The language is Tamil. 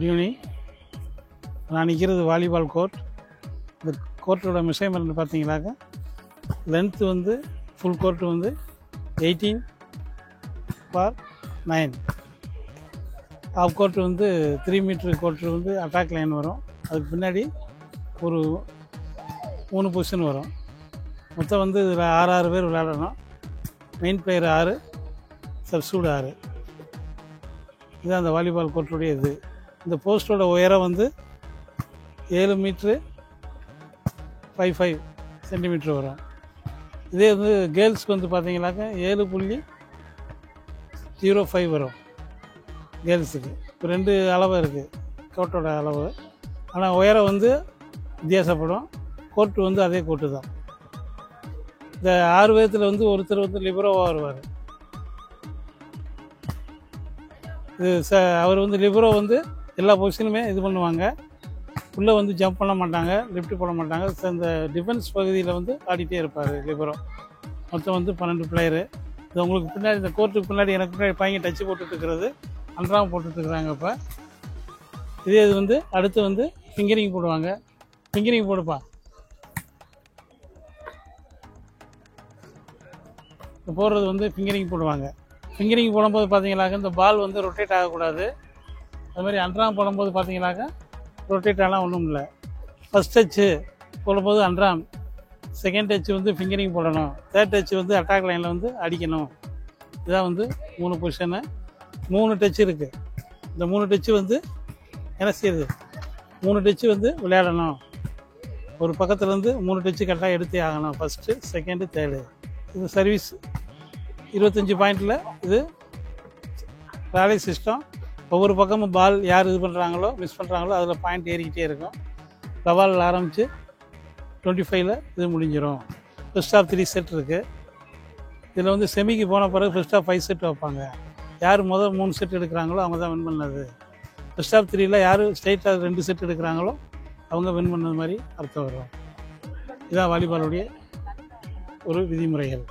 Good evening. நான் நிற்கிறது வாலிபால் கோர்ட். இந்த கோர்ட்டோட மெஷர்மெண்ட் பார்த்தீங்கன்னாக்கா லென்த்து வந்து ஃபுல் கோர்ட்டு வந்து 18/9. ஆஃப் கோர்ட்டு வந்து 3 மீட்ரு கோர்ட்டு வந்து அட்டாக் லைன் வரும். அதுக்கு பின்னாடி ஒரு 3 பொசிஷன் வரும். மொத்தம் வந்து இதில் 6 பேர் விளையாடணும். Main player 6, substitute 6. இதுதான் அந்த வாலிபால் கோர்ட்டுடைய இது. இந்த போஸ்ட்டோட உயரம் வந்து 7 மீட்ரு 55 சென்டிமீட்ரு வரும். இதே வந்து கேர்ள்ஸ்க்கு வந்து பார்த்தீங்கன்னாக்கா 7.05 வரும் கேர்ள்ஸுக்கு. இப்போ 2 அளவு இருக்குது கோர்ட்டோட அளவு. ஆனால் உயரம் வந்து வித்தியாசப்படும். கோர்ட்டு வந்து அதே கோர்ட்டு தான். இந்த 6 பேர்த்தில் வந்து ஒருத்தர் வந்து லிபரோவாக வருவார். இது அவர் வந்து லிபரோ வந்து எல்லா பொசிஷனுமே இது பண்ணுவாங்க. உள்ளே வந்து ஜம்ப் பண்ண மாட்டாங்க, லிஃப்ட் பண்ண மாட்டாங்க. இந்த டிஃபென்ஸ் பகுதியில் வந்து ஆடிட்டே இருப்பார் லிபரோ. மொத்தம் வந்து 12 பிளேயரு. இது உங்களுக்கு பின்னாடி இந்த கோர்ட்டுக்கு பின்னாடி எனக்கு பின்னாடி பையன் டச்சு போட்டுட்ருக்கிறது, அன்றாம் போட்டுட்ருக்குறாங்க. இப்போ இதே இது வந்து அடுத்து வந்து ஃபிங்கரிங் போடுவாங்க. ஃபிங்கரிங் போடுப்பா. இப்போ போடுறது வந்து ஃபிங்கரிங் போடுவாங்க. ஃபிங்கரிங் போடும்போது பார்த்தீங்கன்னாக்கா இந்த பால் வந்து ரொட்டேட் ஆகக்கூடாது. அதுமாதிரி அன்றாம் போடும்போது பார்த்தீங்கன்னாக்கா ரொட்டேட் ஆனால் ஒன்றும் இல்லை. ஃபஸ்ட் டச்சு போடும்போது அன்றாம், செகண்ட் டச்சு வந்து ஃபிங்கரிங் போடணும், தேர்ட் டச்சு வந்து அட்டாக் லைனில் வந்து அடிக்கணும். இதான் வந்து 3 பொசிஷனு. 3 டச்சு இருக்குது. இந்த 3 டச்சு வந்து என்ன செய்யுது, 3 டச்சு வந்து விளையாடணும். ஒரு பக்கத்துலேருந்து 3 டச்சு கரெக்டாக எடுத்தே ஆகணும். First, second, third. இது சர்வீஸ் 25 பாயிண்டில் இது ராலி சிஸ்டம். ஒவ்வொரு பக்கமும் பால் யார் இது பண்ணுறாங்களோ மிஸ் பண்ணுறாங்களோ அதில் பாயிண்ட் ஏறிக்கிட்டே இருக்கும். லவால் ஆரம்பித்து 25ல் இது முடிஞ்சிடும். ஃபர்ஸ்ட் ஆஃப் 3 செட் இருக்குது. இதில் வந்து செமிக்கு போன பிறகு ஃபர்ஸ்ட் ஆஃப் 5 செட் வைப்பாங்க. யார் முதல் 3 செட் எடுக்கிறாங்களோ அவங்க தான் வின் பண்ணது. ஃபர்ஸ்ட் ஆஃப் 3ல் யார் ஸ்ட்ரைட்டாக 2 செட் எடுக்கிறாங்களோ அவங்க வின் பண்ணது மாதிரி அர்த்தம் வரும். இதுதான் வாலிபாலுடைய ஒரு விதிமுறைகள்.